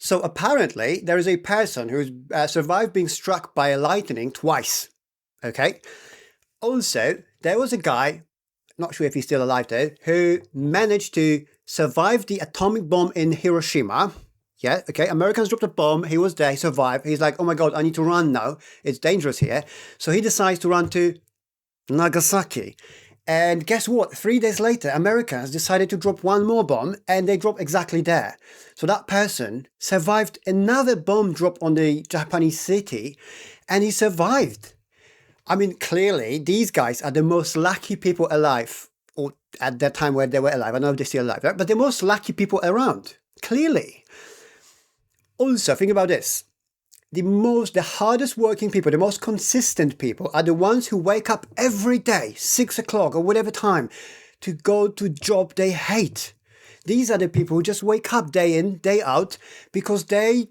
So apparently, there is a person who's survived being struck by lightning twice. Okay. Also, there was a guy, not sure if he's still alive though, who managed to survive the atomic bomb in Hiroshima. Yeah, okay. Americans dropped a bomb. He was there. He survived. He's like, oh my God, I need to run now. It's dangerous here. So he decides to run to Nagasaki. And guess what? 3 days later, Americans decided to drop one more bomb, and they dropped exactly there. So that person survived another bomb drop on the Japanese city, and he survived. I mean, clearly, these guys are the most lucky people alive, or at that time where they were alive. I don't know if they're still alive, right? But the most lucky people around, clearly. Also, think about this. The hardest working people, the most consistent people are the ones who wake up every day, 6 o'clock or whatever time, to go to job they hate. These are the people who just wake up day in, day out because they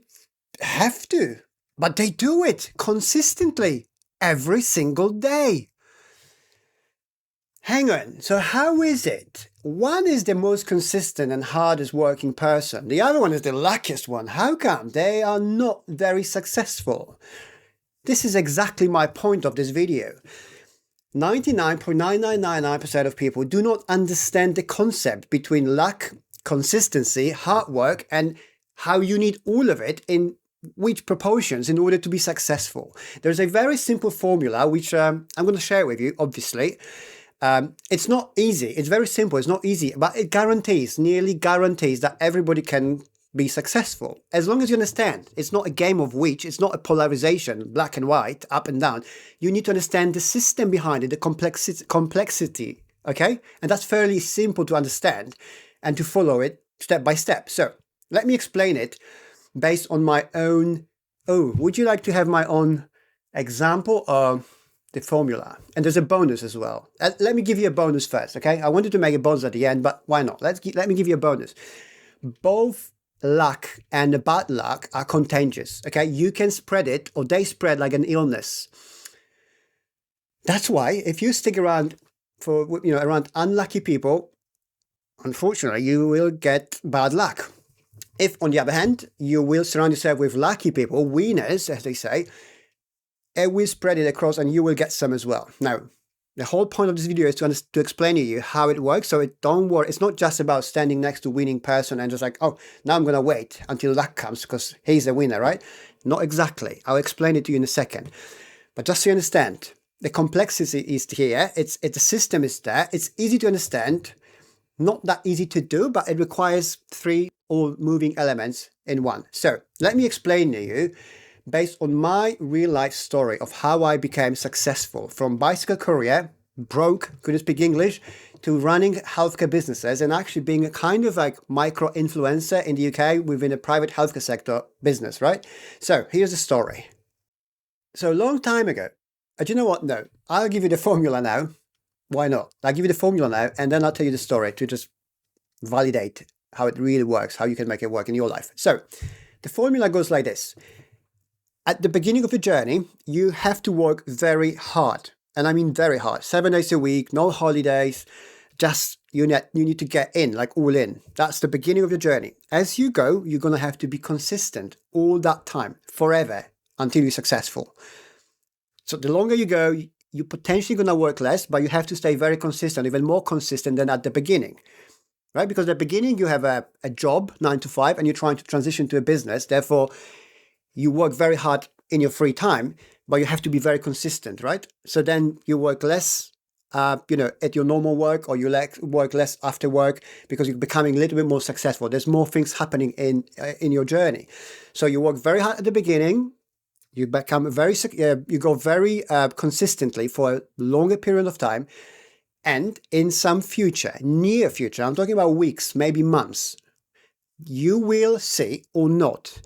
have to, but they do it consistently every single day. Hang on, so how is it? One is the most consistent and hardest working person. The other one is the luckiest one. How come? They are not very successful. This is exactly my point of this video. 99.9999% of people do not understand the concept between luck, consistency, hard work, and how you need all of it in which proportions in order to be successful. There's a very simple formula which I'm going to share with you, obviously. It's not easy. It's very simple. It's not easy, but it nearly guarantees that everybody can be successful. As long as you understand, it's not a game of which, it's not a polarization, black and white, up and down. You need to understand the system behind it, the complexity, okay? And that's fairly simple to understand and to follow it step by step. So let me explain it based on my own. Oh, would you like to have my own example of the formula? And there's a bonus as well. Let me give you a bonus first, okay? I wanted to make a bonus at the end, but why not? Let me give you a bonus. Both luck and bad luck are contagious, okay? You can spread it, or they spread like an illness. That's why if you stick around around unlucky people, unfortunately, you will get bad luck. If, on the other hand, you will surround yourself with lucky people, winners, as they say, it will spread it across and you will get some as well. Now, the whole point of this video is to explain to you how it works. So don't worry, it's not just about standing next to a winning person and just like, oh, now I'm going to wait until luck comes because he's the winner, right? Not exactly. I'll explain it to you in a second. But just so you understand, the complexity is here. The system is there. It's easy to understand. Not that easy to do, but it requires 3 all moving elements in one. So let me explain to you based on my real life story of how I became successful from bicycle career, broke, couldn't speak English, to running healthcare businesses and actually being a kind of like micro influencer in the UK within a private healthcare sector business, right? So here's the story. So a long time ago, do you know what? No, I'll give you the formula now. Why not? I'll give you the formula now and then I'll tell you the story to just validate how it really works, how you can make it work in your life. So the formula goes like this. At the beginning of the journey, you have to work very hard. And I mean very hard. 7 days a week, no holidays. Just you need to get in, like all in. That's the beginning of the journey. As you go, you're going to have to be consistent all that time, forever, until you're successful. So the longer you go, you're potentially going to work less, but you have to stay very consistent, even more consistent than at the beginning. Right? Because at the beginning, you have a job, 9 to 5, and you're trying to transition to a business. Therefore, you work very hard in your free time, but you have to be very consistent, right? So then you work less, at your normal work, or you work less after work because you're becoming a little bit more successful. There's more things happening in your journey. So you work very hard at the beginning. You become you go very consistently for a longer period of time. And in some future, near future, I'm talking about weeks, maybe months, you will see or not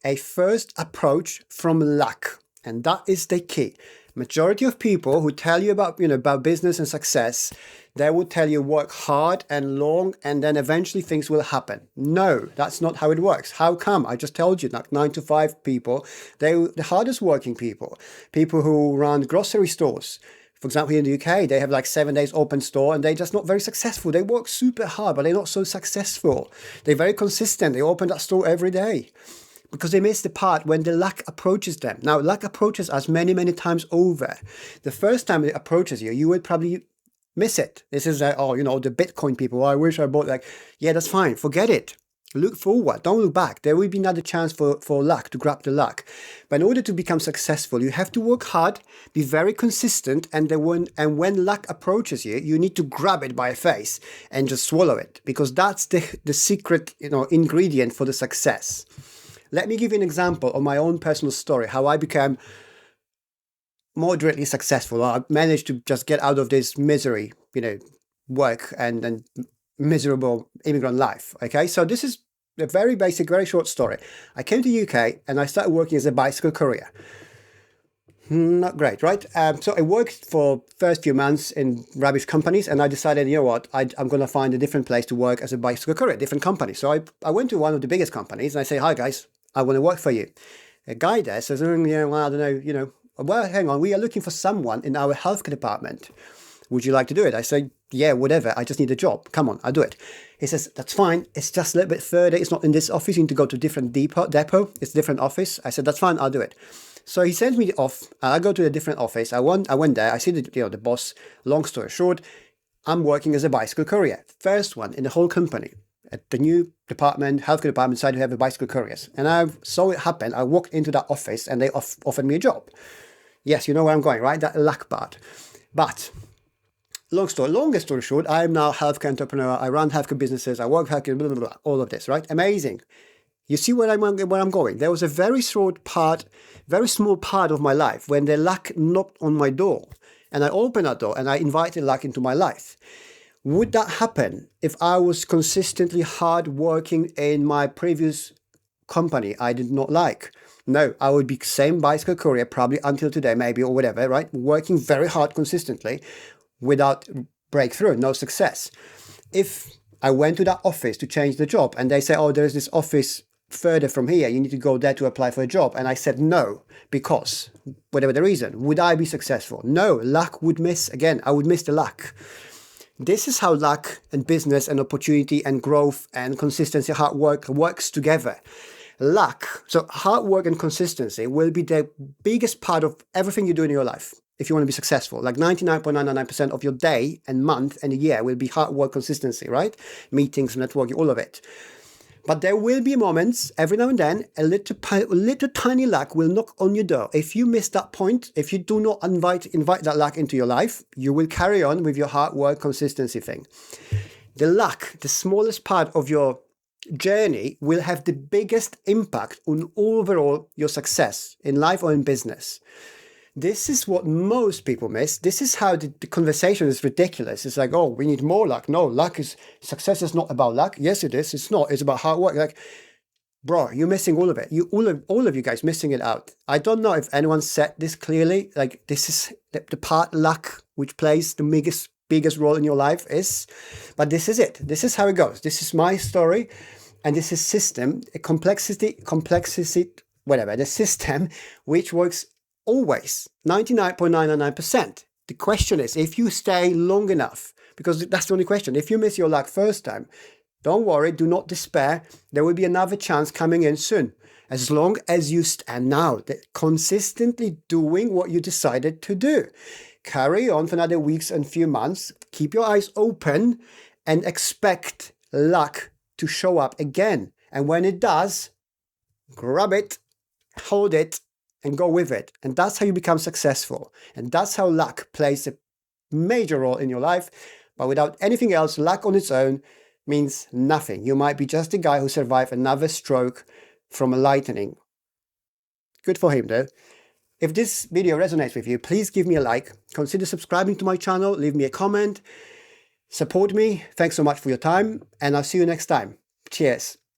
a first approach from luck. And that is the key. Majority of people who tell you about business and success, they will tell you work hard and long and then eventually things will happen. No, that's not how it works. How come? I just told you, like 9 to 5 people, they're the hardest working people who run grocery stores. For example, here in the UK, they have like 7 days open store and they're just not very successful. They work super hard, but they're not so successful. They're very consistent. They open that store every day. because they miss the part when the luck approaches them. Now, luck approaches us many, many times over. The first time it approaches you, you will probably miss it. This is the Bitcoin people. I wish I bought yeah, that's fine. Forget it. Look forward. Don't look back. There will be another chance for luck, to grab the luck. But in order to become successful, you have to work hard, be very consistent, and when luck approaches you, you need to grab it by a face and just swallow it, because that's the secret ingredient for the success. Let me give you an example of my own personal story, how I became moderately successful. I managed to just get out of this misery, work and miserable immigrant life. Okay, so this is a very basic, very short story. I came to the UK and I started working as a bicycle courier. Not great, right? So I worked for first few months in rubbish companies, and I decided, you know what, I'm going to find a different place to work as a bicycle courier, different company. So I went to one of the biggest companies and I say, hi guys, I want to work for you. A guy there says, well, I don't know, well, hang on, we are looking for someone in our healthcare department. Would you like to do it? I say, yeah, whatever. I just need a job. Come on, I'll do it. He says, that's fine. It's just a little bit further. It's not in this office. You need to go to a different depot. It's a different office. I said, that's fine. I'll do it. So he sends me off. I go to a different office. I went there. I see the boss. Long story short, I'm working as a bicycle courier. First one in the whole company. At the new department, healthcare department, decided to have a bicycle couriers. And I saw it happen. I walked into that office and they offered me a job. Yes, you know where I'm going, right? That luck part. But longest story short, I am now a healthcare entrepreneur. I run healthcare businesses. I work healthcare, blah, blah, blah, all of this, right? Amazing. You see where I'm going. There was a very small part of my life when the luck knocked on my door, and I opened that door and I invited luck into my life. Would that happen if I was consistently hard working in my previous company I did not like? No, I would be same bicycle courier probably until today, maybe, or whatever, right? Working very hard consistently without breakthrough, no success. If I went to that office to change the job and they say, oh, there's this office further from here, you need to go there to apply for a job. And I said no, because whatever the reason, would I be successful? No, luck would miss. Again, I would miss the luck. This is how luck and business and opportunity and growth and consistency, hard work works together. Luck, so hard work and consistency will be the biggest part of everything you do in your life if you want to be successful. Like 99.999% of your day and month and year will be hard work, consistency, right? Meetings, networking, all of it. But there will be moments, every now and then, a little tiny luck will knock on your door. If you miss that point, if you do not invite that luck into your life, you will carry on with your hard work, consistency thing. The luck, the smallest part of your journey, will have the biggest impact on overall your success in life or in business. This is what most people miss. This is how the conversation is ridiculous. It's like, oh, we need more luck. No, success is not about luck. Yes, it is. It's not. It's about hard work. Like, bro, you're missing all of it. All of you guys missing it out. I don't know if anyone said this clearly. Like, this is the part luck which plays the biggest role in your life is. But this is it. This is how it goes. This is my story. And this is system, complexity, whatever. The system which works always, 99.999%. The question is, if you stay long enough, because that's the only question. If you miss your luck first time, don't worry, do not despair. There will be another chance coming in soon. As long as you stand now, consistently doing what you decided to do. Carry on for another weeks and few months. Keep your eyes open and expect luck to show up again. And when it does, grab it, hold it, and go with it. And that's how you become successful. And that's how luck plays a major role in your life. But without anything else, luck on its own means nothing. You might be just a guy who survived another stroke from a lightning. Good for him though. If this video resonates with you, please give me a like. Consider subscribing to my channel. Leave me a comment. Support me. Thanks so much for your time. And I'll see you next time. Cheers.